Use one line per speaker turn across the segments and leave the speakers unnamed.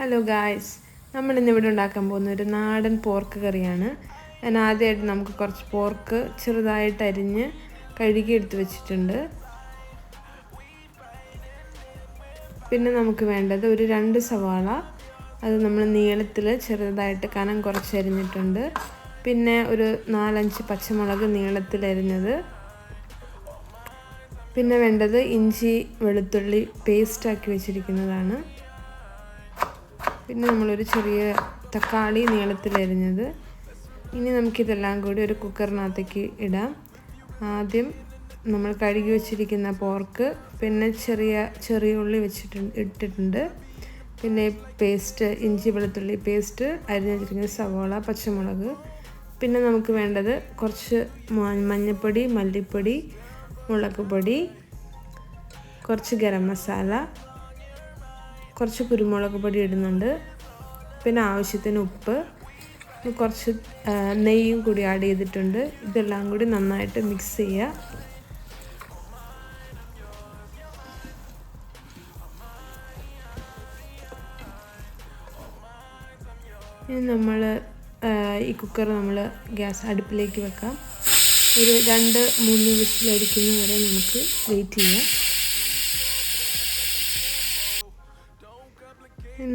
Hello guys, നമ്മളിന്നിവിടെ ഉണ്ടാക്കാൻ പോകുന്ന ഒരു നാടൻ പോർക്ക് കറിയാണ്. ഞാൻ ആദ്യമായിട്ട് നമുക്ക് കുറച്ച് പോർക്ക് ചെറുതായിട്ട് അരിഞ്ഞ് കഴുകി എടുത്ത് വെച്ചിട്ടുണ്ട്. പിന്നെ നമുക്ക് വേണ്ടത് ഒരു 2 സവാള, അത് നമ്മൾ നീളത്തിൽ ചെറുതായിട്ട് കനം കുറച്ച് അരിഞ്ഞിട്ടുണ്ട്. പിന്നെ ഒരു 4-5 പച്ചമുളക് നീളത്തിൽ അരിഞ്ഞത്. പിന്നെ വേണ്ടത് ഇഞ്ചി വെളുത്തുള്ളി പേസ്റ്റാക്കി വെച്ചിരിക്കുന്നതാണ്. പിന്നെ നമ്മളൊരു ചെറിയ തക്കാളി നീളത്തിൽ അരിഞ്ഞത്. ഇനി നമുക്കിതെല്ലാം കൂടി ഒരു കുക്കറിനകത്തേക്ക് ഇടാം. ആദ്യം നമ്മൾ കഴുകി വെച്ചിരിക്കുന്ന പോർക്ക്, പിന്നെ ചെറിയ ഉള്ളി ഇട്ടിട്ടുണ്ട്. പിന്നെ പേസ്റ്റ്, ഇഞ്ചി വെളുത്തുള്ളി പേസ്റ്റ്, അരിഞ്ഞ് വെച്ചിരിക്കുന്ന സവാള, പച്ചമുളക്. പിന്നെ നമുക്ക് വേണ്ടത് കുറച്ച് മഞ്ഞൾപ്പൊടി, മല്ലിപ്പൊടി, മുളക് പൊടി, കുറച്ച് ഗരം മസാല, കുറച്ച് കുരുമുളക് പൊടി ഇടുന്നുണ്ട്. പിന്നെ ആവശ്യത്തിന് ഉപ്പ്, കുറച്ച് നെയ്യും കൂടി ആഡ് ചെയ്തിട്ടുണ്ട്. ഇതെല്ലാം കൂടി നന്നായിട്ട് മിക്സ് ചെയ്യുക. ഇനി നമ്മൾ ഈ കുക്കർ നമ്മൾ ഗ്യാസ് അടുപ്പിലേക്ക് വെക്കാം. ഒരു 2-3 വിസിലടിക്കുന്ന വരെ നമുക്ക് വെയിറ്റ് ചെയ്യാം.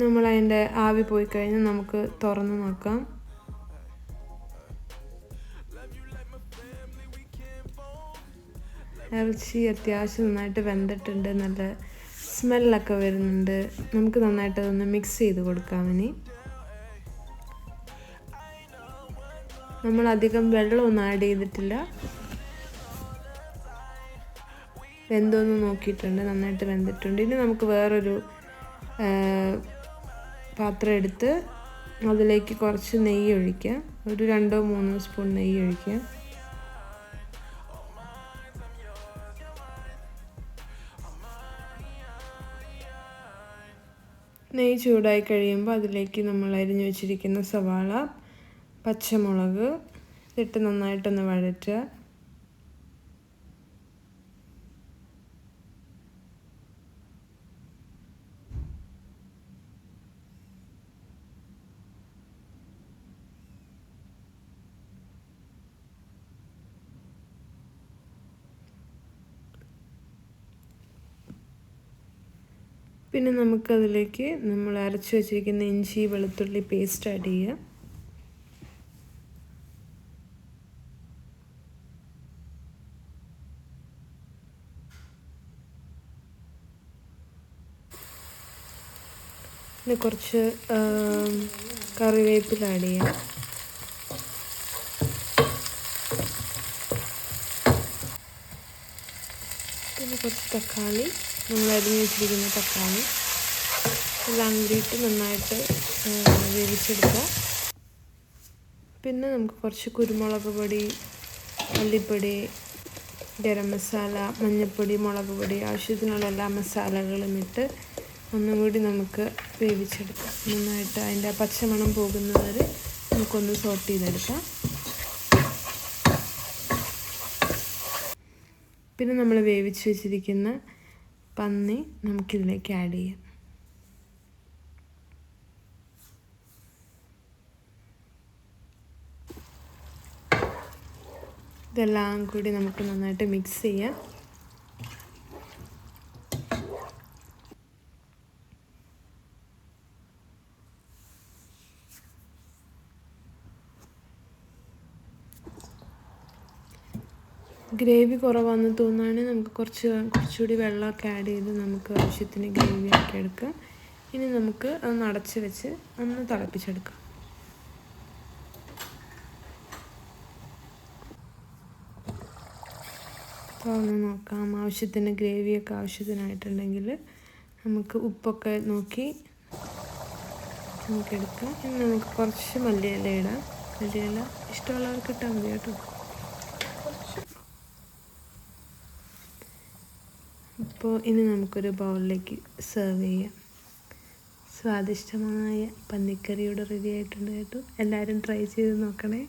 നമ്മൾ അതിൻ്റെ ആവി പോയി കഴിഞ്ഞാൽ നമുക്ക് തുറന്ന് നോക്കാം. ഇറച്ചി അത്യാവശ്യം നന്നായിട്ട് വെന്തിട്ടുണ്ട്, നല്ല സ്മെല്ലൊക്കെ വരുന്നുണ്ട്. നമുക്ക് നന്നായിട്ട് അതൊന്ന് മിക്സ് ചെയ്ത് കൊടുക്കാം. ഇനി നമ്മളധികം വെള്ളമൊന്നും ആഡ് ചെയ്തിട്ടില്ല. വെന്തോന്ന് നോക്കിയിട്ടുണ്ട്, നന്നായിട്ട് വെന്തിട്ടുണ്ട്. ഇനി നമുക്ക് വേറൊരു പാത്രം എടുത്ത് അതിലേക്ക് കുറച്ച് നെയ്യ് ഒഴിക്കാം. ഒരു 2-3 സ്പൂൺ നെയ്യ് ഒഴിക്കാം. നെയ്യ് ചൂടായി കഴിയുമ്പോൾ അതിലേക്ക് നമ്മൾ അരിഞ്ഞു വെച്ചിരിക്കുന്ന സവാള, പച്ചമുളക് ഇട്ട് നന്നായിട്ടൊന്ന് വഴറ്റുക. പിന്നെ നമുക്കതിലേക്ക് നമ്മൾ അരച്ച് വെച്ചിരിക്കുന്ന ഇഞ്ചി വെളുത്തുള്ളി പേസ്റ്റ് ആഡ് ചെയ്യുക. പിന്നെ കുറച്ച് കറിവേപ്പില ആഡ് ചെയ്യാം. പിന്നെ കുറച്ച് തക്കാളി, നമ്മൾ അരിഞ്ഞ് വെച്ചിരിക്കുന്ന തക്കാളി എല്ലാം കൂടിയിട്ട് നന്നായിട്ട് വേവിച്ചെടുക്കുക. പിന്നെ നമുക്ക് കുറച്ച് കുരുമുളക് പൊടി, മല്ലിപ്പൊടി, ഗരം മസാല, മഞ്ഞൾപ്പൊടി, മുളക് പൊടി, ആവശ്യത്തിനുള്ള എല്ലാ മസാലകളും ഇട്ട് ഒന്നും കൂടി നമുക്ക് വേവിച്ചെടുക്കാം. നന്നായിട്ട് അതിൻ്റെ പച്ചമണം പോകുന്നവരെ നമുക്കൊന്ന് സോട്ട് ചെയ്തെടുക്കാം. പിന്നെ നമ്മൾ വേവിച്ച് വെച്ചിരിക്കുന്ന പന്നി നമുക്കിതിലേക്ക് ആഡ് ചെയ്യാം. ഇതെല്ലാം കൂടി നമുക്ക് നന്നായിട്ട് മിക്സ് ചെയ്യാം. ഗ്രേവി കുറവാണെന്ന് തോന്നുകയാണെങ്കിൽ നമുക്ക് കുറച്ചുകൂടി വെള്ളമൊക്കെ ആഡ് ചെയ്ത് നമുക്ക് ആവശ്യത്തിന് ഗ്രേവി ആക്കി എടുക്കാം. ഇനി നമുക്ക് ഒന്ന് അടച്ച് വെച്ച് ഒന്ന് തിളപ്പിച്ചെടുക്കാം. തുറന്ന് നോക്കാം. ആവശ്യത്തിന് ഗ്രേവിയൊക്കെ ആവശ്യത്തിനായിട്ടുണ്ടെങ്കിൽ നമുക്ക് ഉപ്പൊക്കെ നോക്കി നമുക്കെടുക്കാം. ഇനി നമുക്ക് കുറച്ച് മല്ലിയില ഇടാം. മല്ലിയില ഇഷ്ടമുള്ളവർക്ക് ഇട്ടാൽ മതി കേട്ടോ. അപ്പോൾ ഇനി നമുക്കൊരു ബൗളിലേക്ക് സെർവ് ചെയ്യാം. സ്വാദിഷ്ടമായ പന്നിക്കറി ഇവിടെ റെഡി ആയിട്ടുണ്ട് കേട്ടോ. എല്ലാവരും ട്രൈ ചെയ്ത് നോക്കണേ.